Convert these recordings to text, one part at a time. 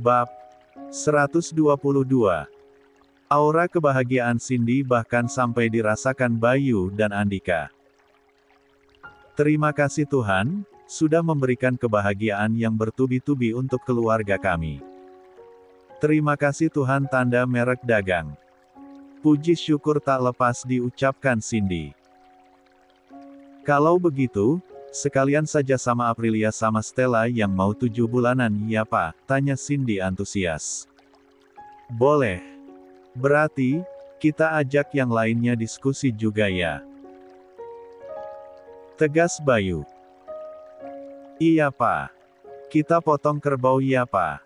Bab 122. Aura kebahagiaan Cindy bahkan sampai dirasakan Bayu dan Andika. Terima kasih Tuhan, sudah memberikan kebahagiaan yang bertubi-tubi untuk keluarga kami. Terima kasih Tuhan, tanda merek dagang. Puji syukur tak lepas diucapkan Cindy. Kalau begitu, sekalian saja sama Aprilia sama Stella yang mau 7 bulanan ya Pak, tanya Cindy antusias. Boleh. Berarti, kita ajak yang lainnya diskusi juga ya. Tegas Bayu. Iya Pak. Kita potong kerbau ya Pak.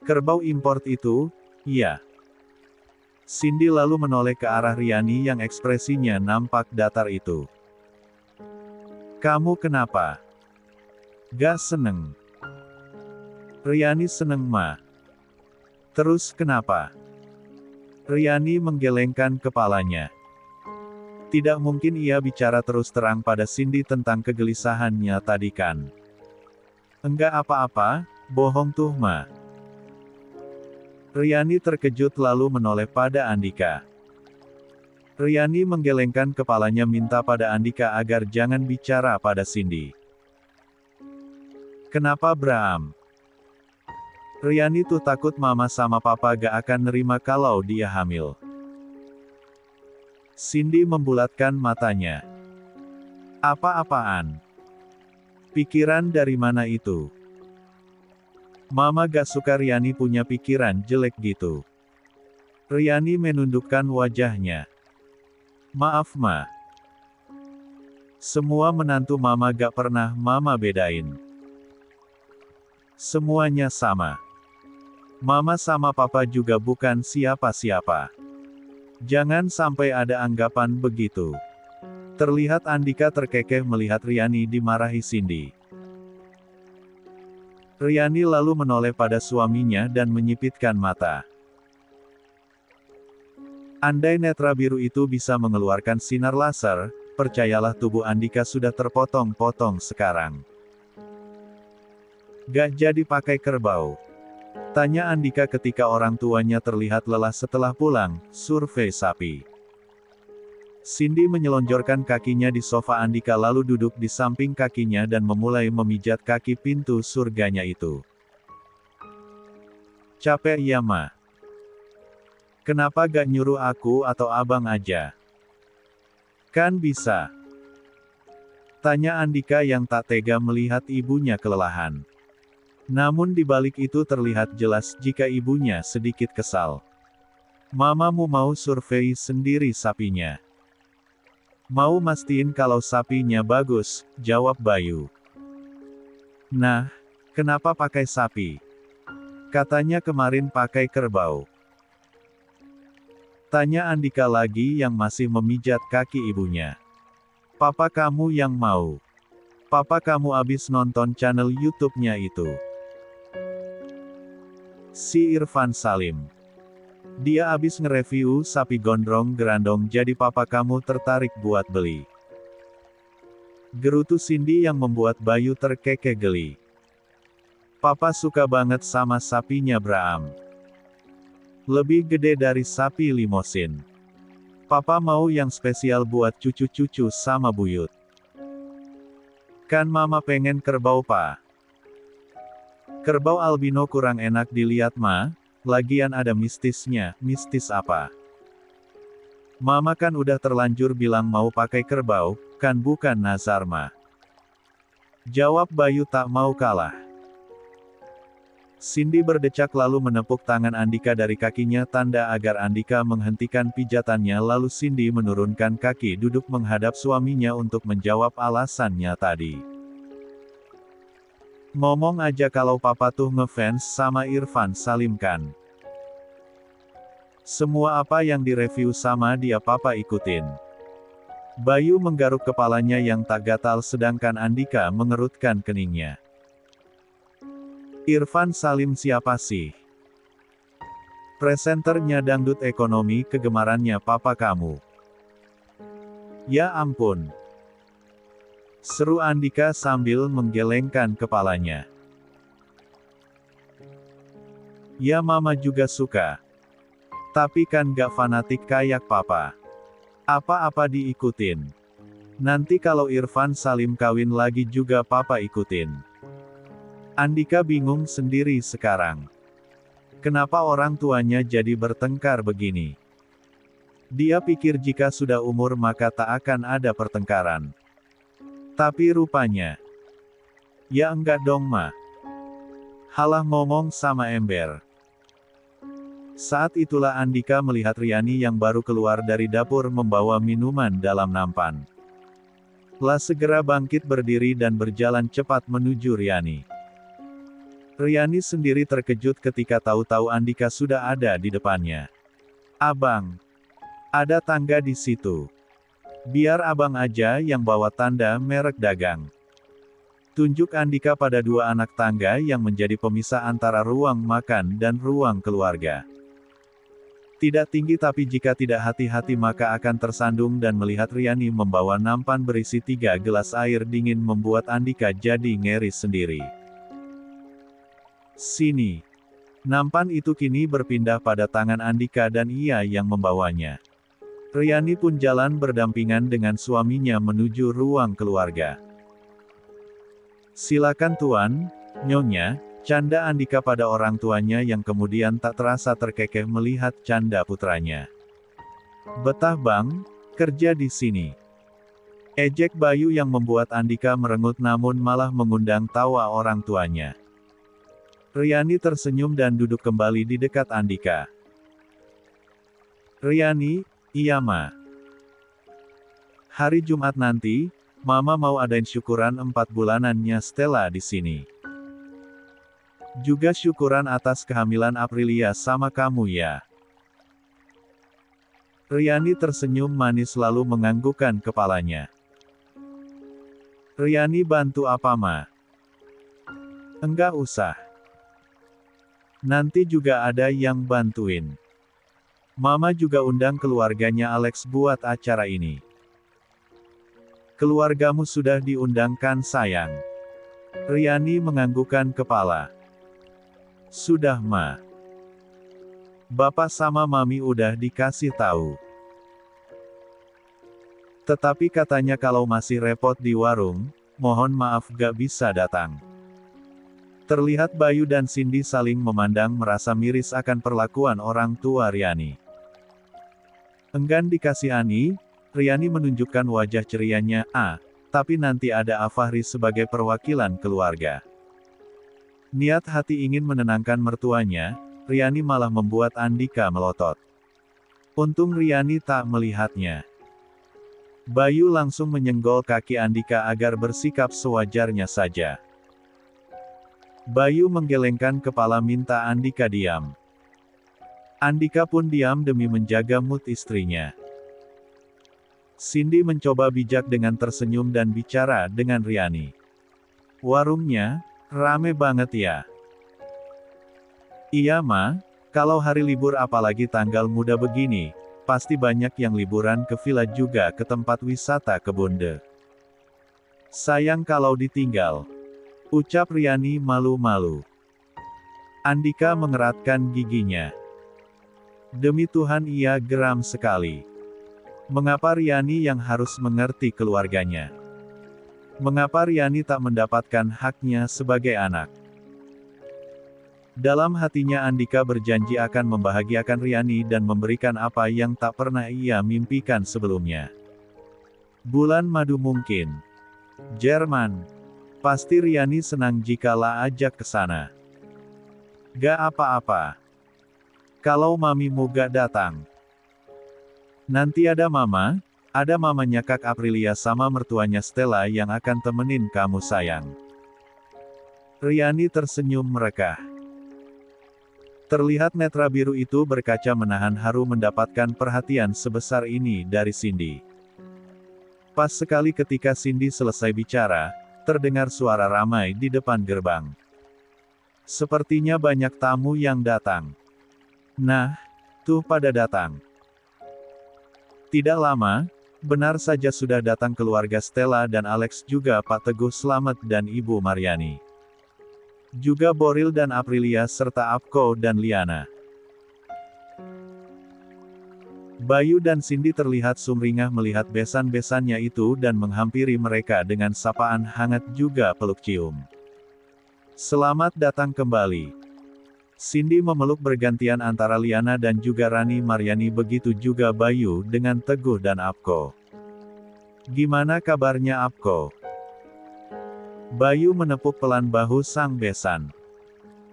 Kerbau import itu, iya. Cindy lalu menoleh ke arah Riani yang ekspresinya nampak datar itu. Kamu kenapa? Gak seneng. Riani seneng Ma. Terus kenapa? Riani menggelengkan kepalanya. Tidak mungkin ia bicara terus terang pada Cindy tentang kegelisahannya tadi kan. Enggak apa-apa, bohong tuh Ma. Riani terkejut lalu menoleh pada Andika. Riani menggelengkan kepalanya minta pada Andika agar jangan bicara pada Cindy. Kenapa Bram? Riani tuh takut mama sama papa gak akan nerima kalau dia hamil. Cindy membulatkan matanya. Apa-apaan? Pikiran dari mana itu? Mama gak suka Riani punya pikiran jelek gitu. Riani menundukkan wajahnya. Maaf Ma. Semua menantu Mama gak pernah Mama bedain. Semuanya sama. Mama sama Papa juga bukan siapa-siapa. Jangan sampai ada anggapan begitu. Terlihat Andika terkekeh melihat Riani dimarahi Cindy. Riani lalu menoleh pada suaminya dan menyipitkan mata. Andai netra biru itu bisa mengeluarkan sinar laser, percayalah tubuh Andika sudah terpotong-potong sekarang. Gak jadi pakai kerbau? Tanya Andika ketika orang tuanya terlihat lelah setelah pulang, survei sapi. Cindy menyelonjorkan kakinya di sofa Andika lalu duduk di samping kakinya dan memulai memijat kaki pintu surganya itu. Capek ya Ma? Kenapa gak nyuruh aku atau abang aja? Kan bisa. Tanya Andika yang tak tega melihat ibunya kelelahan. Namun di balik itu terlihat jelas jika ibunya sedikit kesal. Mamamu mau survei sendiri sapinya. Mau mastiin kalau sapinya bagus, jawab Bayu. Nah, kenapa pakai sapi? Katanya kemarin pakai kerbau. Tanya Andika lagi yang masih memijat kaki ibunya. Papa kamu yang mau. Papa kamu abis nonton channel YouTube-nya itu. Si Irfan Salim. Dia abis nge-review sapi gondrong gerandong jadi papa kamu tertarik buat beli. Gerutu Cindy yang membuat Bayu terkekeh geli. Papa suka banget sama sapinya Bram. Lebih gede dari sapi limosin. Papa mau yang spesial buat cucu-cucu sama buyut. Kan mama pengen kerbau Pa. Kerbau albino kurang enak dilihat Ma, lagian ada mistisnya, mistis apa? Mama kan udah terlanjur bilang mau pakai kerbau, kan bukan nazar Ma. Jawab Bayu tak mau kalah. Cindy berdecak lalu menepuk tangan Andika dari kakinya tanda agar Andika menghentikan pijatannya lalu Cindy menurunkan kaki duduk menghadap suaminya untuk menjawab alasannya tadi. Ngomong aja kalau papa tuh ngefans sama Irfan Salim kan. Semua apa yang direview sama dia papa ikutin. Bayu menggaruk kepalanya yang tak gatal sedangkan Andika mengerutkan keningnya. Irfan Salim siapa sih? Presenternya dangdut ekonomi kegemarannya papa kamu. Ya ampun. Seru Andika sambil menggelengkan kepalanya. Ya mama juga suka. Tapi kan gak fanatik kayak papa. Apa-apa diikutin. Nanti kalau Irfan Salim kawin lagi juga papa ikutin. Andika bingung sendiri sekarang. Kenapa orang tuanya jadi bertengkar begini? Dia pikir jika sudah umur maka tak akan ada pertengkaran. Tapi rupanya. Ya enggak dong ma. Halah ngomong sama ember. Saat itulah Andika melihat Riani yang baru keluar dari dapur membawa minuman dalam nampan. La segera bangkit berdiri dan berjalan cepat menuju Riani. Riani sendiri terkejut ketika tahu-tahu Andika sudah ada di depannya. Abang. Ada tangga di situ. Biar abang aja yang bawa tanda merek dagang. Tunjuk Andika pada dua anak tangga yang menjadi pemisah antara ruang makan dan ruang keluarga. Tidak tinggi tapi jika tidak hati-hati maka akan tersandung dan melihat Riani membawa nampan berisi 3 gelas air dingin membuat Andika jadi ngeri sendiri. Sini. Nampan itu kini berpindah pada tangan Andika dan ia yang membawanya. Riani pun jalan berdampingan dengan suaminya menuju ruang keluarga. Silakan tuan, nyonya, canda Andika pada orang tuanya yang kemudian tak terasa terkekeh melihat canda putranya. Betah bang, kerja di sini. Ejek Bayu yang membuat Andika merengut namun malah mengundang tawa orang tuanya. Riani tersenyum dan duduk kembali di dekat Andika. Riani, iya ma. Hari Jumat nanti, mama mau adain syukuran 4 bulanannya Stella di sini. Juga syukuran atas kehamilan Aprilia sama kamu ya. Riani tersenyum manis lalu menganggukkan kepalanya. Riani bantu apa ma? Enggak usah. Nanti juga ada yang bantuin. Mama juga undang keluarganya Alex buat acara ini. Keluargamu sudah diundangkan sayang. Riani menganggukkan kepala. Sudah ma. Bapak sama mami udah dikasih tahu. Tetapi katanya kalau masih repot di warung, mohon maaf gak bisa datang. Terlihat Bayu dan Cindy saling memandang merasa miris akan perlakuan orang tua Riani. Enggan dikasihani, Riani menunjukkan wajah cerianya, tapi nanti ada Afahri sebagai perwakilan keluarga. Niat hati ingin menenangkan mertuanya, Riani malah membuat Andika melotot. Untung Riani tak melihatnya. Bayu langsung menyenggol kaki Andika agar bersikap sewajarnya saja. Bayu menggelengkan kepala minta Andika diam. Andika pun diam demi menjaga mood istrinya. Cindy mencoba bijak dengan tersenyum dan bicara dengan Riani. Warungnya, rame banget ya. Iya ma, kalau hari libur apalagi tanggal muda begini, pasti banyak yang liburan ke villa juga ke tempat wisata Kebonde. Sayang kalau ditinggal. Ucap Riani malu-malu. Andika mengeratkan giginya. Demi Tuhan ia geram sekali. Mengapa Riani yang harus mengerti keluarganya? Mengapa Riani tak mendapatkan haknya sebagai anak? Dalam hatinya Andika berjanji akan membahagiakan Riani dan memberikan apa yang tak pernah ia mimpikan sebelumnya. Bulan madu mungkin. Jerman. Pasti Riani senang jikalah ajak ke sana. Gak apa-apa. Kalau mamimu gak datang. Nanti ada mamanya Kak Aprilia sama mertuanya Stella yang akan temenin kamu sayang. Riani tersenyum merekah. Terlihat netra biru itu berkaca menahan haru mendapatkan perhatian sebesar ini dari Cindy. Pas sekali ketika Cindy selesai bicara, terdengar suara ramai di depan gerbang. Sepertinya banyak tamu yang datang. Nah, tuh pada datang. Tidak lama, benar saja sudah datang keluarga Stella dan Alex juga Pak Teguh Slamet dan Ibu Mariani. Juga Boril dan Aprilia serta Apko dan Liana. Bayu dan Cindy terlihat sumringah melihat besan-besannya itu dan menghampiri mereka dengan sapaan hangat juga peluk cium. Selamat datang kembali. Cindy memeluk bergantian antara Liana dan juga Rani Maryani, begitu juga Bayu dengan Teguh dan Apko. Gimana kabarnya Apko? Bayu menepuk pelan bahu sang besan.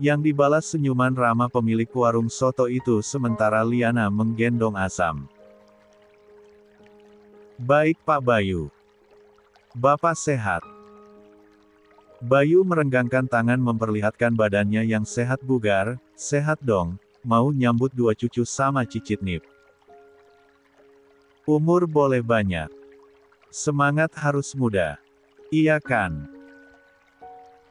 Yang dibalas senyuman ramah pemilik warung soto itu sementara Liana menggendong Asam. Baik Pak Bayu. Bapak sehat. Bayu merenggangkan tangan memperlihatkan badannya yang sehat bugar. Sehat dong, mau nyambut 2 cucu sama cicit Nip. Umur boleh banyak. Semangat harus muda. Iya kan?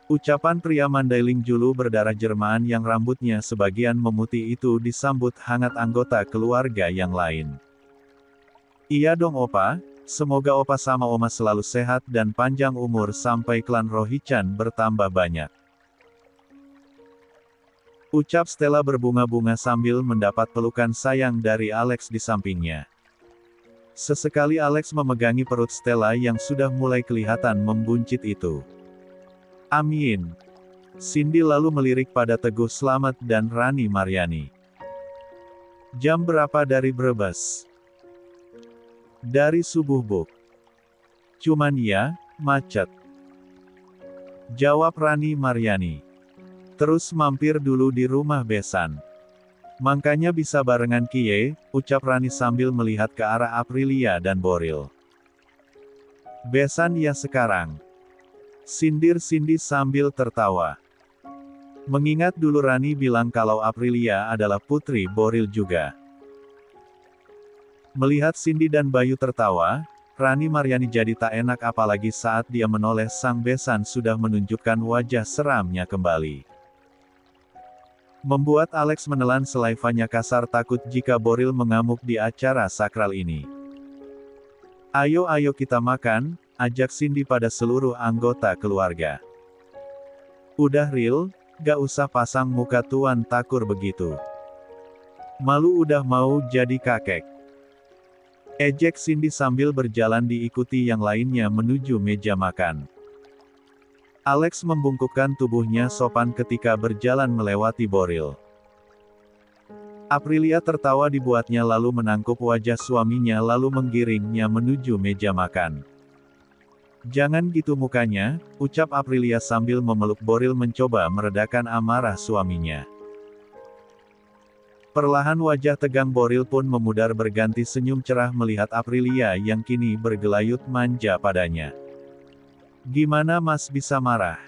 Ucapan pria Mandailing Julu berdarah Jerman yang rambutnya sebagian memutih itu disambut hangat anggota keluarga yang lain. Iya dong Opa. Semoga Opa sama Oma selalu sehat dan panjang umur sampai klan Rohichan bertambah banyak. Ucap Stella berbunga-bunga sambil mendapat pelukan sayang dari Alex di sampingnya. Sesekali Alex memegangi perut Stella yang sudah mulai kelihatan membuncit itu. Amin. Cindy lalu melirik pada Teguh Slamet dan Rani Maryani. Jam berapa dari Brebes? Dari subuh Buk. Cuman ya, macet. Jawab Rani Maryani. Terus mampir dulu di rumah besan. Makanya bisa barengan Kie, ucap Rani sambil melihat ke arah Aprilia dan Boril. Besan ya sekarang. Sindir Cindy sambil tertawa. Mengingat dulu Rani bilang kalau Aprilia adalah putri Boril juga. Melihat Cindy dan Bayu tertawa, Rani Maryani jadi tak enak apalagi saat dia menoleh sang besan sudah menunjukkan wajah seramnya kembali. Membuat Alex menelan selaivanya kasar takut jika Boril mengamuk di acara sakral ini. Ayo kita makan, ajak Cindy pada seluruh anggota keluarga. Udah Ril, gak usah pasang muka tuan takur begitu. Malu udah mau jadi kakek. Ejek Cindy sambil berjalan diikuti yang lainnya menuju meja makan. Alex membungkukkan tubuhnya sopan ketika berjalan melewati Boril. Aprilia tertawa dibuatnya lalu menangkup wajah suaminya lalu menggiringnya menuju meja makan. Jangan gitu mukanya, ucap Aprilia sambil memeluk Boril mencoba meredakan amarah suaminya. Perlahan wajah tegang Boril pun memudar berganti senyum cerah melihat Aprilia yang kini bergelayut manja padanya. Gimana Mas bisa marah?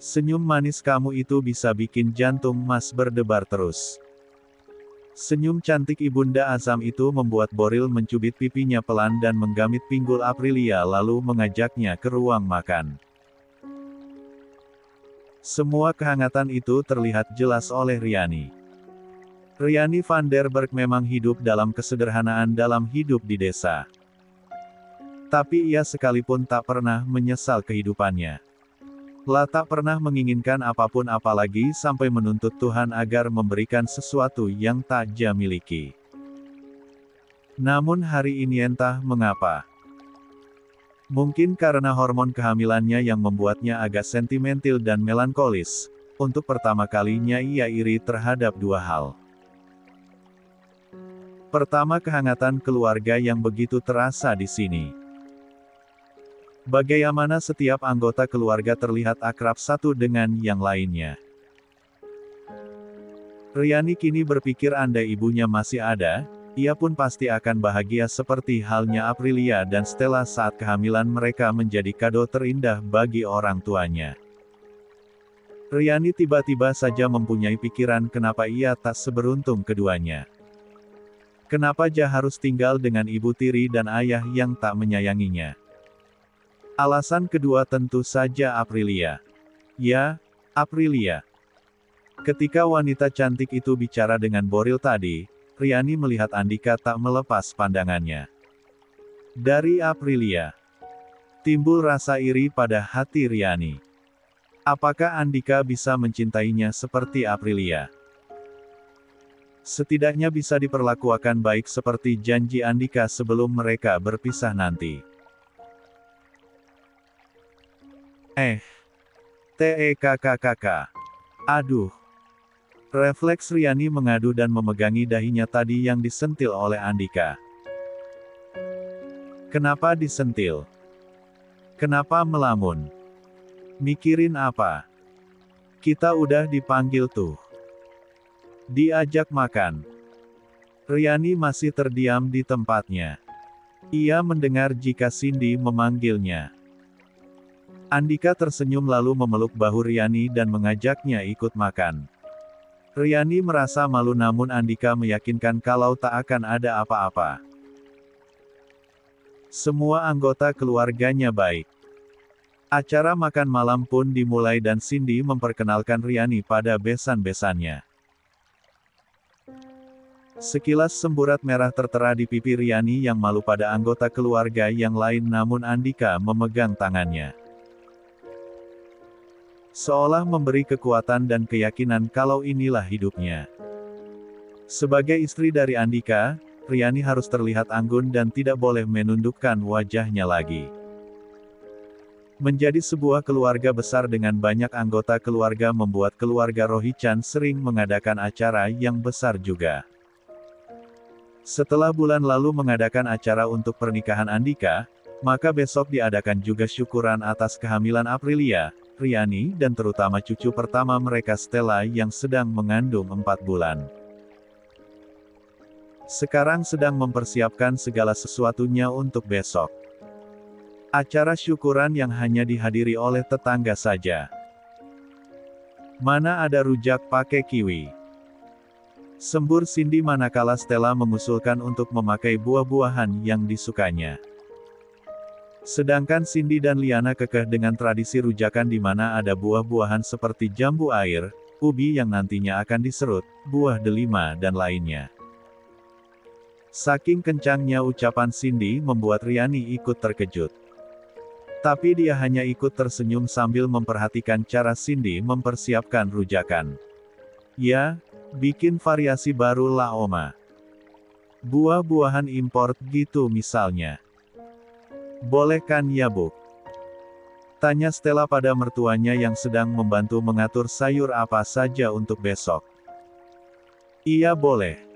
Senyum manis kamu itu bisa bikin jantung Mas berdebar terus. Senyum cantik Ibunda Azam itu membuat Boril mencubit pipinya pelan dan menggamit pinggul Aprilia lalu mengajaknya ke ruang makan. Semua kehangatan itu terlihat jelas oleh Riani. Riani van der Berg memang hidup dalam kesederhanaan dalam hidup di desa. Tapi ia sekalipun tak pernah menyesal kehidupannya. Tak pernah menginginkan apapun apalagi sampai menuntut Tuhan agar memberikan sesuatu yang tak dia miliki. Namun hari ini entah mengapa. Mungkin karena hormon kehamilannya yang membuatnya agak sentimental dan melankolis, untuk pertama kalinya ia iri terhadap 2 hal. Pertama, kehangatan keluarga yang begitu terasa di sini. Bagaimana setiap anggota keluarga terlihat akrab satu dengan yang lainnya. Riani kini berpikir andai ibunya masih ada, ia pun pasti akan bahagia seperti halnya Aprilia dan Stella saat kehamilan mereka menjadi kado terindah bagi orang tuanya. Riani tiba-tiba saja mempunyai pikiran kenapa ia tak seberuntung keduanya. Kenapa dia harus tinggal dengan ibu tiri dan ayah yang tak menyayanginya? Alasan kedua tentu saja Aprilia. Ya, Aprilia. Ketika wanita cantik itu bicara dengan Boril tadi, Riani melihat Andika tak melepas pandangannya. Dari Aprilia timbul rasa iri pada hati Riani. Apakah Andika bisa mencintainya seperti Aprilia? Setidaknya bisa diperlakukan baik seperti janji Andika sebelum mereka berpisah nanti. TEKKKK. Aduh. Refleks Riani mengadu dan memegangi dahinya tadi yang disentil oleh Andika. Kenapa disentil? Kenapa melamun? Mikirin apa? Kita udah dipanggil tuh. Diajak makan. Riani masih terdiam di tempatnya. Ia mendengar jika Cindy memanggilnya. Andika tersenyum lalu memeluk bahu Riani dan mengajaknya ikut makan. Riani merasa malu namun Andika meyakinkan kalau tak akan ada apa-apa. Semua anggota keluarganya baik. Acara makan malam pun dimulai dan Cindy memperkenalkan Riani pada besan-besannya. Sekilas semburat merah tertera di pipi Riani yang malu pada anggota keluarga yang lain namun Andika memegang tangannya. Seolah memberi kekuatan dan keyakinan kalau inilah hidupnya. Sebagai istri dari Andika, Riani harus terlihat anggun dan tidak boleh menundukkan wajahnya lagi. Menjadi sebuah keluarga besar dengan banyak anggota keluarga membuat keluarga Rohichan sering mengadakan acara yang besar juga. Setelah bulan lalu mengadakan acara untuk pernikahan Andika, maka besok diadakan juga syukuran atas kehamilan Aprilia, Riani dan terutama cucu pertama mereka Stella yang sedang mengandung 4 bulan. Sekarang sedang mempersiapkan segala sesuatunya untuk besok. Acara syukuran yang hanya dihadiri oleh tetangga saja. Mana ada rujak pakai kiwi? Sembur Cindy manakala Stella mengusulkan untuk memakai buah-buahan yang disukanya. Sedangkan Cindy dan Liana kekeh dengan tradisi rujakan di mana ada buah-buahan seperti jambu air, ubi yang nantinya akan diserut, buah delima dan lainnya. Saking kencangnya ucapan Cindy membuat Riani ikut terkejut. Tapi dia hanya ikut tersenyum sambil memperhatikan cara Cindy mempersiapkan rujakan. Ya, bikin variasi baru lah Oma. Buah-buahan import gitu misalnya. Boleh kan ya Bu? Tanya Stella pada mertuanya yang sedang membantu mengatur sayur apa saja untuk besok. Iya boleh.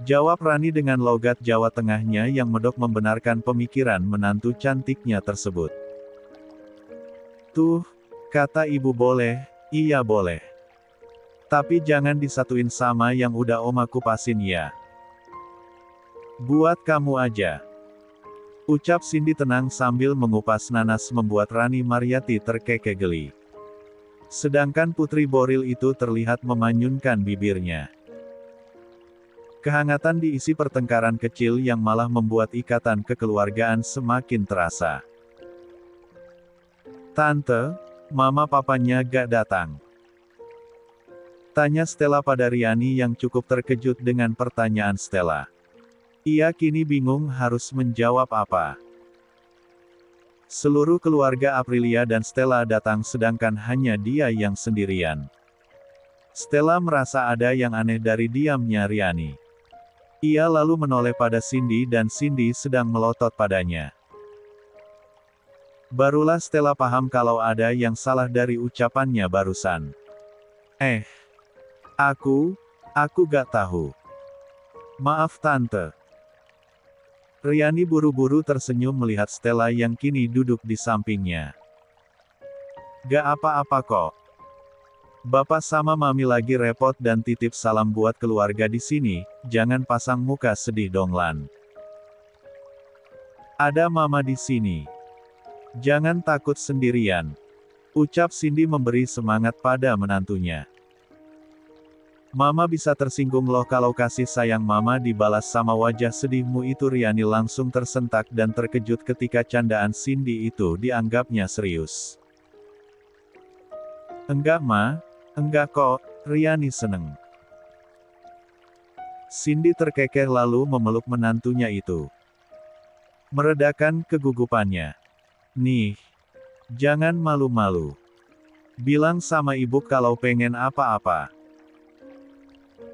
Jawab Rani dengan logat Jawa Tengahnya yang medok membenarkan pemikiran menantu cantiknya tersebut. Tuh, kata ibu boleh, iya boleh. Tapi jangan disatuin sama yang udah Oma kupasin ya. Buat kamu aja. Ucap Cindy tenang sambil mengupas nanas membuat Rani Mariati terkekeh geli. Sedangkan Putri Boril itu terlihat memanyunkan bibirnya. Kehangatan diisi pertengkaran kecil yang malah membuat ikatan kekeluargaan semakin terasa. Tante, mama papanya gak datang? Tanya Stella pada Riani yang cukup terkejut dengan pertanyaan Stella. Ia kini bingung harus menjawab apa. Seluruh keluarga Aprilia dan Stella datang sedangkan hanya dia yang sendirian. Stella merasa ada yang aneh dari diamnya Riani. Ia lalu menoleh pada Cindy dan Cindy sedang melotot padanya. Barulah Stella paham kalau ada yang salah dari ucapannya barusan. Aku gak tahu. Maaf tante. Riani buru-buru tersenyum melihat Stella yang kini duduk di sampingnya. Gak apa-apa kok. Bapak sama Mami lagi repot dan titip salam buat keluarga di sini, jangan pasang muka sedih dong Lan. Ada Mama di sini. Jangan takut sendirian. Ucap Cindy memberi semangat pada menantunya. Mama bisa tersinggung loh kalau kasih sayang Mama dibalas sama wajah sedihmu itu. Riani langsung tersentak dan terkejut ketika candaan Cindy itu dianggapnya serius. Enggak Ma, enggak kok, Riani seneng. Cindy terkekeh lalu memeluk menantunya itu. Meredakan kegugupannya. Nih, jangan malu-malu. Bilang sama ibu kalau pengen apa-apa.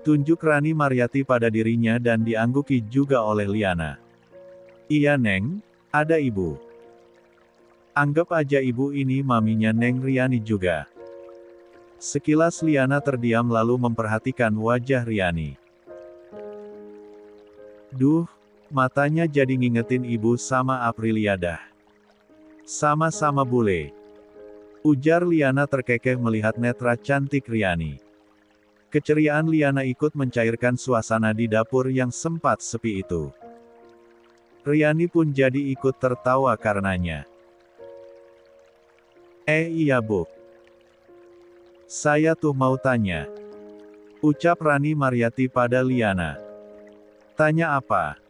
Tunjuk Rani Maryati pada dirinya dan diangguki juga oleh Liana. Iya Neng, ada ibu. Anggap aja ibu ini maminya Neng Riani juga. Sekilas Liana terdiam lalu memperhatikan wajah Riani. Duh, matanya jadi ngingetin ibu sama Aprilia dah. Sama-sama bule. Ujar Liana terkekeh melihat netra cantik Riani. Keceriaan Liana ikut mencairkan suasana di dapur yang sempat sepi itu. Riani pun jadi ikut tertawa karenanya. Iya Bu. Saya tuh mau tanya. Ucap Rani Maryati pada Liana. Tanya apa?